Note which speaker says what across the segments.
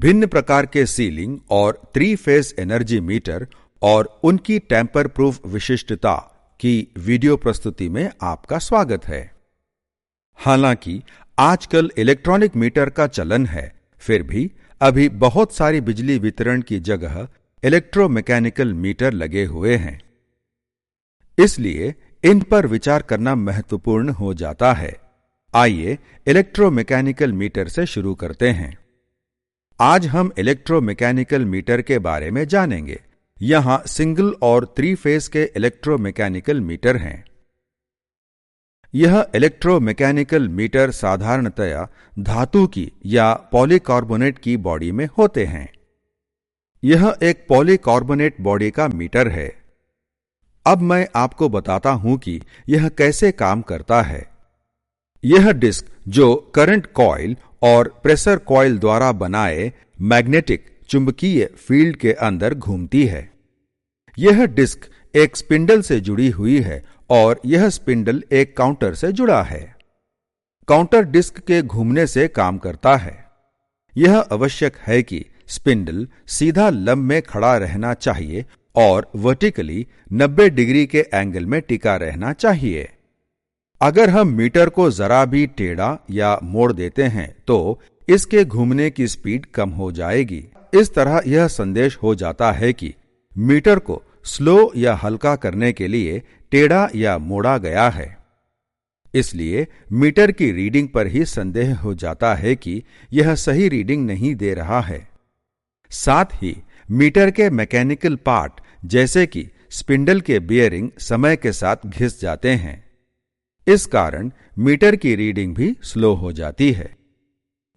Speaker 1: भिन्न प्रकार के सीलिंग और 3 फेज एनर्जी मीटर और उनकी टेम्पर प्रूफ विशिष्टता की वीडियो प्रस्तुति में आपका स्वागत है। हालांकि आजकल इलेक्ट्रॉनिक मीटर का चलन है, फिर भी अभी बहुत सारी बिजली वितरण की जगह इलेक्ट्रोमैकेनिकल मीटर लगे हुए हैं। इसलिए इन पर विचार करना महत्वपूर्ण हो जाता है। आइए इलेक्ट्रोमैकेनिकल मीटर से शुरू करते हैं। आज हम इलेक्ट्रोमैकेनिकल मीटर के बारे में जानेंगे। यहां सिंगल और 3 फेज के इलेक्ट्रोमैकेनिकल मीटर हैं। यह इलेक्ट्रोमैकेनिकल मीटर साधारणतया धातु की या पॉलीकार्बोनेट की बॉडी में होते हैं। यह एक पॉलीकार्बोनेट बॉडी का मीटर है। अब मैं आपको बताता हूं कि यह कैसे काम करता है। यह डिस्क जो करंट कॉइल और प्रेशर कॉइल द्वारा बनाए मैग्नेटिक चुंबकीय फील्ड के अंदर घूमती है। यह डिस्क एक स्पिंडल से जुड़ी हुई है और यह स्पिंडल एक काउंटर से जुड़ा है। काउंटर डिस्क के घूमने से काम करता है। यह आवश्यक है कि स्पिंडल सीधा लंब में खड़ा रहना चाहिए और वर्टिकली 90 डिग्री के एंगल में टिका रहना चाहिए। अगर हम मीटर को जरा भी टेढ़ा या मोड़ देते हैं तो इसके घूमने की स्पीड कम हो जाएगी। इस तरह यह संदेश हो जाता है कि मीटर को स्लो या हल्का करने के लिए टेढ़ा या मोड़ा गया है। इसलिए मीटर की रीडिंग पर ही संदेह हो जाता है कि यह सही रीडिंग नहीं दे रहा है। साथ ही मीटर के मैकेनिकल पार्ट जैसे कि स्पिंडल के बियरिंग समय के साथ घिस जाते हैं। इस कारण मीटर की रीडिंग भी स्लो हो जाती है।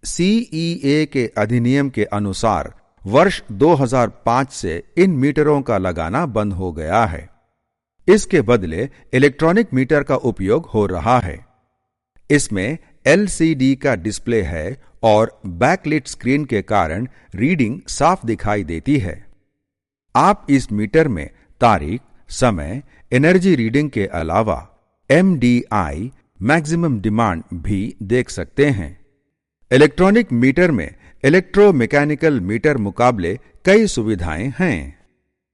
Speaker 1: सीईए के अधिनियम के अनुसार वर्ष 2005 से इन मीटरों का लगाना बंद हो गया है। इसके बदले इलेक्ट्रॉनिक मीटर का उपयोग हो रहा है। इसमें एलसीडी का डिस्प्ले है और बैकलिट स्क्रीन के कारण रीडिंग साफ दिखाई देती है। आप इस मीटर में तारीख, समय, एनर्जी रीडिंग के अलावा एमडीआई मैक्सिमम डिमांड भी देख सकते हैं। इलेक्ट्रॉनिक मीटर में इलेक्ट्रोमैकेनिकल मीटर मुकाबले कई सुविधाएं हैं।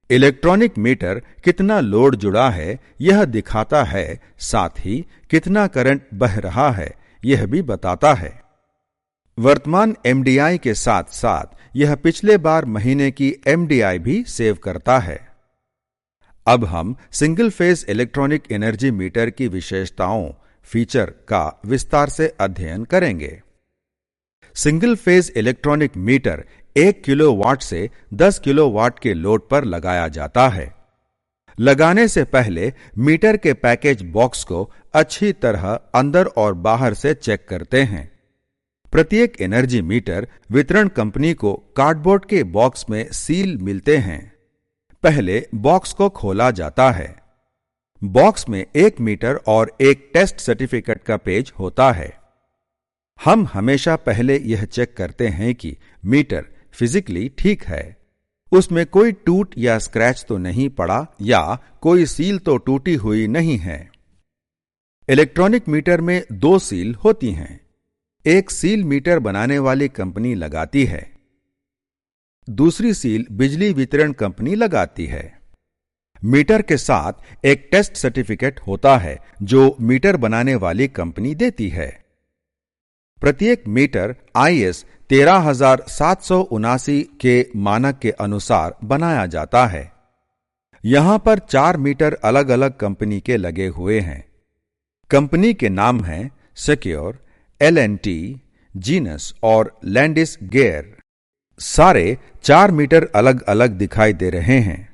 Speaker 1: इलेक्ट्रॉनिक मीटर कितना लोड जुड़ा है यह दिखाता है, साथ ही कितना करंट बह रहा है यह भी बताता है। वर्तमान एमडीआई के साथ साथ यह पिछले बार महीने की एमडीआई भी सेव करता है। अब हम single phase electronic energy meter की विशेषताओं, फीचर का विस्तार से अध्ययन करेंगे। Single phase electronic meter 1 kilowatt से 10 किलोवाट के लोड पर लगाया जाता है। लगाने से पहले मीटर के पैकेज बॉक्स को अच्छी तरह अंदर और बाहर से चेक करते हैं। प्रत्येक एनर्जी मीटर वितरण कंपनी को कार्डबोर्ड के बॉक्स में सील मिलते हैं। पहले बॉक्स को खोला जाता है। बॉक्स में 1 मीटर और एक टेस्ट सर्टिफिकेट का पेज होता है। हम हमेशा पहले यह चेक करते हैं कि मीटर फिजिकली ठीक है, उसमें कोई टूट या स्क्रैच तो नहीं पड़ा या कोई सील तो टूटी हुई नहीं है। इलेक्ट्रॉनिक मीटर में 2 सील होती हैं। एक सील मीटर बनाने वाली कंपनी लगाती है, दूसरी सील बिजली वितरण कंपनी लगाती है। मीटर के साथ एक टेस्ट सर्टिफिकेट होता है जो मीटर बनाने वाली कंपनी देती है। प्रत्येक मीटर आईएस 13779 के मानक के अनुसार बनाया जाता है। यहां पर 4 मीटर अलग अलग कंपनी के लगे हुए हैं। कंपनी के नाम हैं सिक्योर, एल&टी, जीनस और लैंडिस गेयर। सारे 4 मीटर अलग अलग दिखाई दे रहे हैं।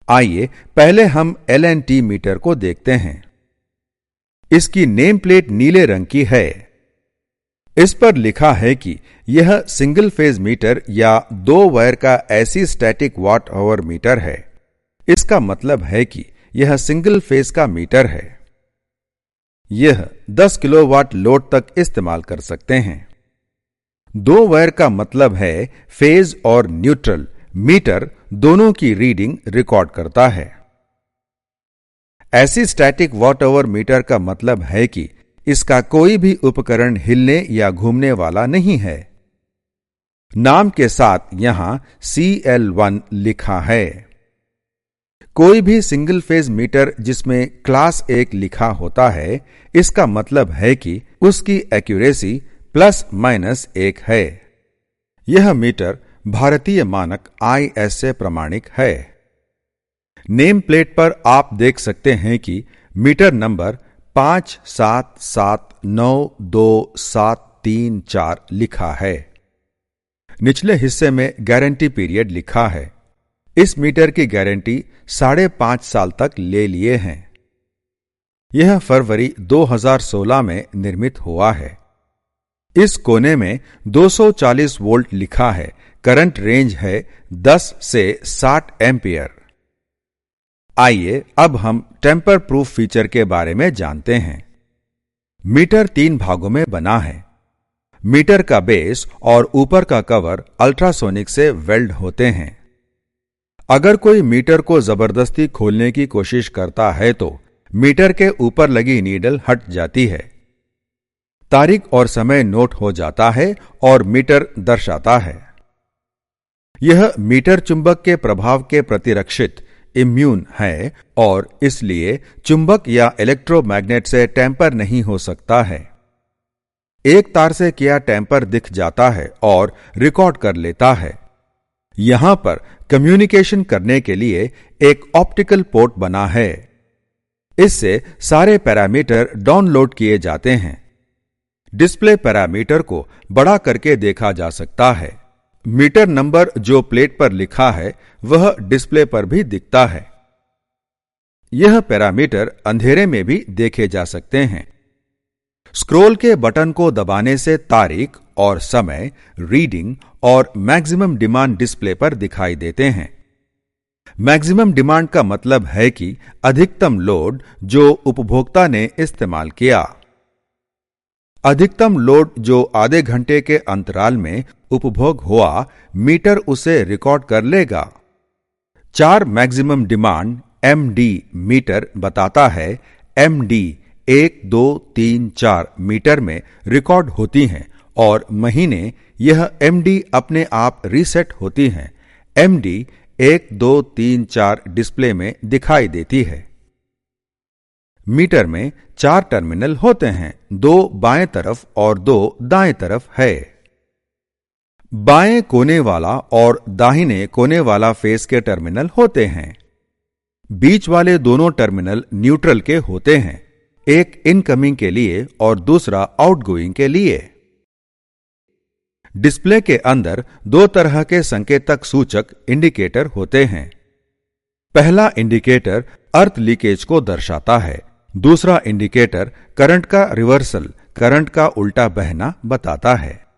Speaker 1: आइए पहले हम एल&टी मीटर को देखते हैं। इसकी नेम प्लेट नीले रंग की है। इस पर लिखा है कि यह सिंगल फेज मीटर या 2 वायर का AC static watt hour meter है। इसका मतलब है कि यह सिंगल फेज का मीटर है। यह 10 किलोवाट लोड तक इस्तेमाल कर सकते हैं। 2 वायर का मतलब है फेज और न्यूट्रल मीटर दोनों की रीडिंग रिकॉर्ड करता है। ऐसी स्टैटिक वॉट आवर मीटर का मतलब है कि इसका कोई भी उपकरण हिलने या घूमने वाला नहीं है। नाम के साथ यहां CL1 लिखा है। कोई भी सिंगल फेज मीटर जिसमें क्लास 1 लिखा होता है, इसका मतलब है कि उसकी एक्यूरेसी ±1 है। यह मीटर भारतीय मानक IS से प्रमाणिक है। नेम प्लेट पर आप देख सकते हैं कि मीटर नंबर 577922734 लिखा है। निचले हिस्से में गारंटी पीरियड लिखा है। इस मीटर की गारंटी 5.5 साल तक ले लिए हैं। यह फरवरी 2016 में निर्मित हुआ है। इस कोने में 240 वोल्ट लिखा है। करंट रेंज है 10 से 60 एम्पियर। आइए अब हम टेम्पर प्रूफ फीचर के बारे में जानते हैं। मीटर 3 भागों में बना है। मीटर का बेस और ऊपर का कवर अल्ट्रासोनिक से वेल्ड होते हैं। अगर कोई मीटर को जबरदस्ती खोलने की कोशिश करता है तो मीटर के ऊपर लगी नीडल हट जाती है। तारीख और समय नोट हो जाता है और मीटर दर्शाता है। यह मीटर चुंबक के प्रभाव के प्रतिरक्षित इम्यून है और इसलिए चुंबक या इलेक्ट्रोमैग्नेट से टेम्पर नहीं हो सकता है। एक तार से किया टेम्पर दिख जाता है और रिकॉर्ड कर लेता है। यहां पर कम्युनिकेशन करने के लिए एक ऑप्टिकल पोर्ट बना है। इससे सारे पैरामीटर डाउनलोड किए जाते हैं। डिस्प्ले पैरामीटर को बड़ा करके देखा जा सकता है। मीटर नंबर जो प्लेट पर लिखा है वह डिस्प्ले पर भी दिखता है। यह पैरामीटर अंधेरे में भी देखे जा सकते हैं। स्क्रॉल के बटन को दबाने से तारीख और समय, रीडिंग और मैक्सिमम डिमांड डिस्प्ले पर दिखाई देते हैं। मैक्सिमम डिमांड का मतलब है कि अधिकतम लोड जो उपभोक्ता ने इस्तेमाल किया। अधिकतम लोड जो आधे घंटे के अंतराल में उपभोग हुआ, मीटर उसे रिकॉर्ड कर लेगा। 4 मैक्सिमम डिमांड MD मीटर बताता है। MD 1, 2, 3, 4 मीटर में रिकॉर्ड होती हैं और महीने यह MD अपने आप रीसेट होती हैं। MD 1, 2, 3, 4 डिस्प्ले में दिखाई देती है। मीटर में 4 टर्मिनल होते हैं, 2 बाएं तरफ और 2 दाएं तरफ है। बाएं कोने वाला और दाहिने कोने वाला फेस के टर्मिनल होते हैं। बीच वाले दोनों टर्मिनल न्यूट्रल के होते हैं, एक इनकमिंग के लिए और दूसरा आउटगोइंग के लिए। डिस्प्ले के अंदर 2 तरह के संकेतक सूचक इंडिकेटर होते हैं। पहला इंडिकेटर अर्थ लीकेज को दर्शाता है। दूसरा इंडिकेटर करंट का रिवर्सल, करंट का उल्टा बहना बताता है।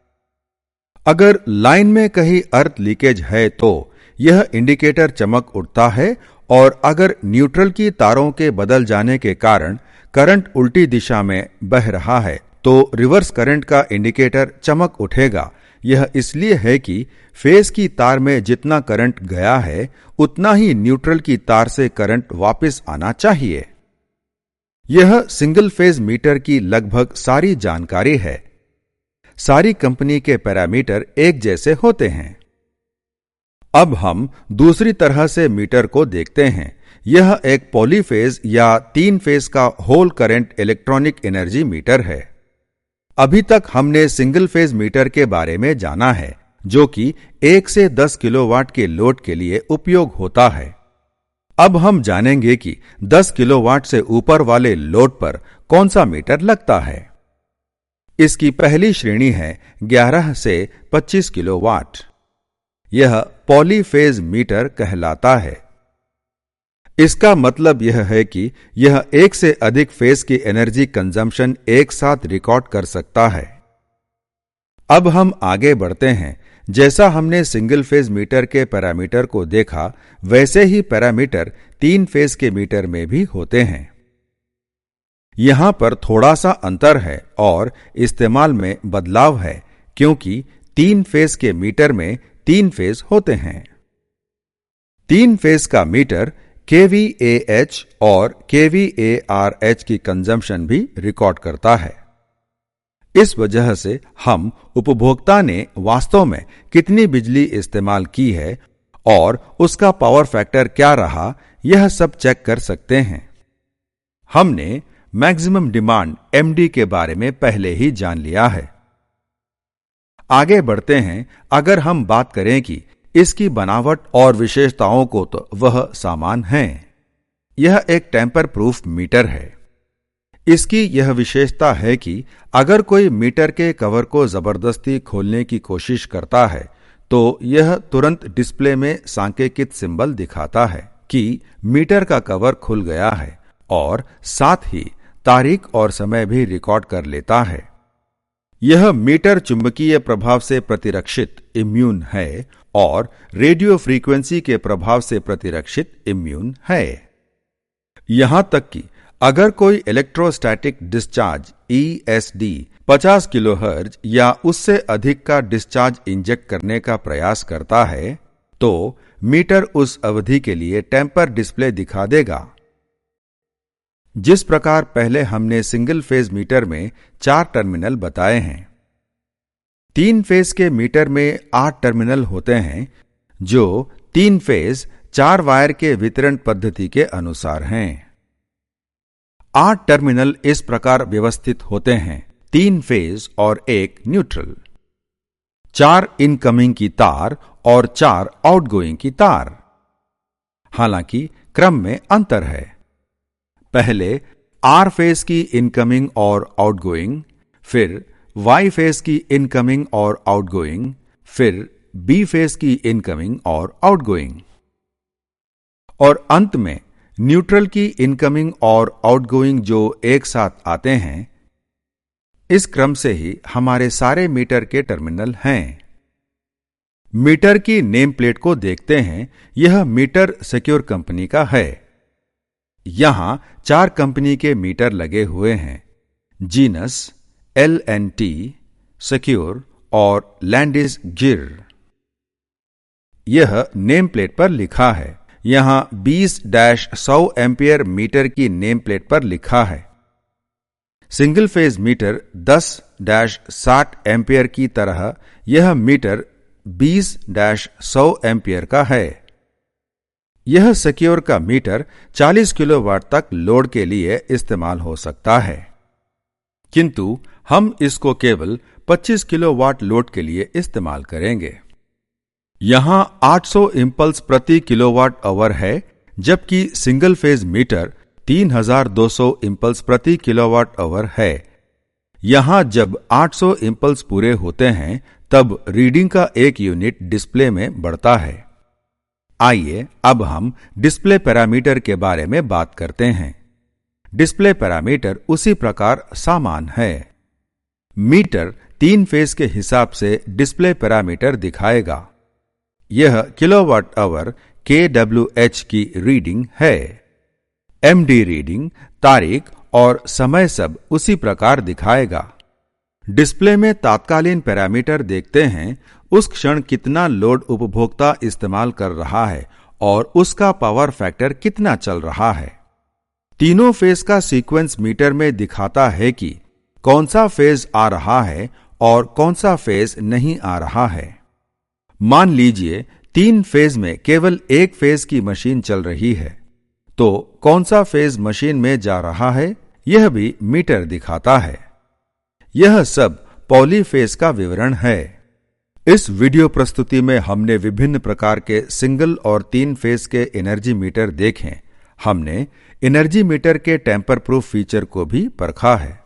Speaker 1: अगर लाइन में कहीं अर्थ लीकेज है तो यह इंडिकेटर चमक उठता है और अगर न्यूट्रल की तारों के बदल जाने के कारण करंट उल्टी दिशा में बह रहा है तो रिवर्स करंट का इंडिकेटर चमक उठेगा। यह इसलिए है कि फेस की तार में जितना करंट गया है उतना ही न्यूट्रल की तार से करंट वापस आना चाहिए। यह सिंगल फेज मीटर की लगभग सारी जानकारी है। सारी कंपनी के पैरामीटर एक जैसे होते हैं। अब हम दूसरी तरह से मीटर को देखते हैं। यह एक पॉलीफेज या 3 फेज का whole current electronic energy meter है। अभी तक हमने सिंगल फेज मीटर के बारे में जाना है जो कि 1 से 10 किलोवाट के लोड के लिए उपयोग होता है। अब हम जानेंगे कि 10 किलोवाट से ऊपर वाले लोड पर कौन सा मीटर लगता है। इसकी पहली श्रेणी है 11 से 25 किलोवाट। यह पॉलीफेज मीटर कहलाता है। इसका मतलब यह है कि यह 1 से अधिक फेज की एनर्जी कंजम्पशन एक साथ रिकॉर्ड कर सकता है। अब हम आगे बढ़ते हैं। जैसा हमने सिंगल फेज मीटर के पैरामीटर को देखा वैसे ही पैरामीटर 3 फेज के मीटर में भी होते हैं। यहां पर थोड़ा सा अंतर है और इस्तेमाल में बदलाव है क्योंकि 3 फेज के मीटर में 3 फेज होते हैं। 3 फेज का मीटर kVAH और kVARH की कंजम्पशन भी रिकॉर्ड करता है। इस वजह से हम उपभोक्ता ने वास्तव में कितनी बिजली इस्तेमाल की है और उसका पावर फैक्टर क्या रहा, यह सब चेक कर सकते हैं। हमने मैक्सिमम डिमांड एमडी के बारे में पहले ही जान लिया है। आगे बढ़ते हैं। अगर हम बात करें कि इसकी बनावट और विशेषताओं को, तो वह समान है। यह एक टेम्पर प्रूफ मीटर है। इसकी यह विशेषता है कि अगर कोई मीटर के कवर को जबरदस्ती खोलने की कोशिश करता है तो यह तुरंत डिस्प्ले में सांकेतिक सिंबल दिखाता है कि मीटर का कवर खुल गया है और साथ ही तारीख और समय भी रिकॉर्ड कर लेता है। यह मीटर चुंबकीय प्रभाव से प्रतिरक्षित इम्यून है और रेडियो फ्रीक्वेंसी के प्रभाव से प्रतिरक्षित इम्यून है। यहां तक कि अगर कोई इलेक्ट्रोस्टैटिक डिस्चार्ज ESD 50 किलोहर्ट्ज या उससे अधिक का डिस्चार्ज इंजेक्ट करने का प्रयास करता है तो मीटर उस अवधि के लिए टेम्पर डिस्प्ले दिखा देगा। जिस प्रकार पहले हमने सिंगल फेज मीटर में 4 टर्मिनल बताए हैं, 3 फेज के मीटर में 8 टर्मिनल होते हैं जो 3 फेज 4 वायर के वितरण पद्धति के अनुसार हैं। 8 टर्मिनल इस प्रकार व्यवस्थित होते हैं, 3 फेज और 1 न्यूट्रल, 4 इनकमिंग की तार और 4 आउटगोइंग की तार। हालांकि क्रम में अंतर है। पहले आर फेज की इनकमिंग और आउटगोइंग, फिर वाई फेज की इनकमिंग और आउटगोइंग, फिर बी फेज की इनकमिंग और आउटगोइंग, और अंत में न्यूट्रल की इनकमिंग और आउटगोइंग जो एक साथ आते हैं। इस क्रम से ही हमारे सारे मीटर के टर्मिनल हैं। मीटर की नेम प्लेट को देखते हैं। यह मीटर सिक्योर कंपनी का है। यहां 4 कंपनी के मीटर लगे हुए हैं, जीनस, LNT, सिक्योर और लैंडिस गिर। यह नेम प्लेट पर लिखा है। यहां 20-100 एम्पियर मीटर की नेम प्लेट पर लिखा है। सिंगल फेज मीटर 10-60 एम्पियर की तरह यह मीटर 20-100 एम्पियर का है। यह सिक्योर का मीटर 40 किलोवाट तक लोड के लिए इस्तेमाल हो सकता है, किंतु हम इसको केवल 25 किलोवाट लोड के लिए इस्तेमाल करेंगे। यहां 800 इंपल्स प्रति किलोवाट आवर है, जबकि सिंगल फेज मीटर 3200 इंपल्स प्रति किलोवाट आवर है। यहां जब 800 इंपल्स पूरे होते हैं तब रीडिंग का एक यूनिट डिस्प्ले में बढ़ता है। आइए अब हम डिस्प्ले पैरामीटर के बारे में बात करते हैं। डिस्प्ले पैरामीटर उसी प्रकार समान है। मीटर 3 फेज के हिसाब से डिस्प्ले पैरामीटर दिखाएगा। यह किलोवाट आवर kWh की रीडिंग है। MD रीडिंग, तारीख और समय सब उसी प्रकार दिखाएगा। डिस्प्ले में तात्कालीन पैरामीटर देखते हैं, उस क्षण कितना लोड उपभोक्ता इस्तेमाल कर रहा है और उसका पावर फैक्टर कितना चल रहा है। तीनों फेज का सीक्वेंस मीटर में दिखाता है कि कौन सा फेज आ रहा है और कौन सा फेज नहीं आ रहा है। मान लीजिए 3 फेज में केवल 1 फेज की मशीन चल रही है, तो कौन सा फेज मशीन में जा रहा है यह भी मीटर दिखाता है। यह सब पॉलीफेज का विवरण है। इस वीडियो प्रस्तुति में हमने विभिन्न प्रकार के सिंगल और 3 फेज के एनर्जी मीटर देखे। हमने एनर्जी मीटर के टेम्पर प्रूफ फीचर को भी परखा है।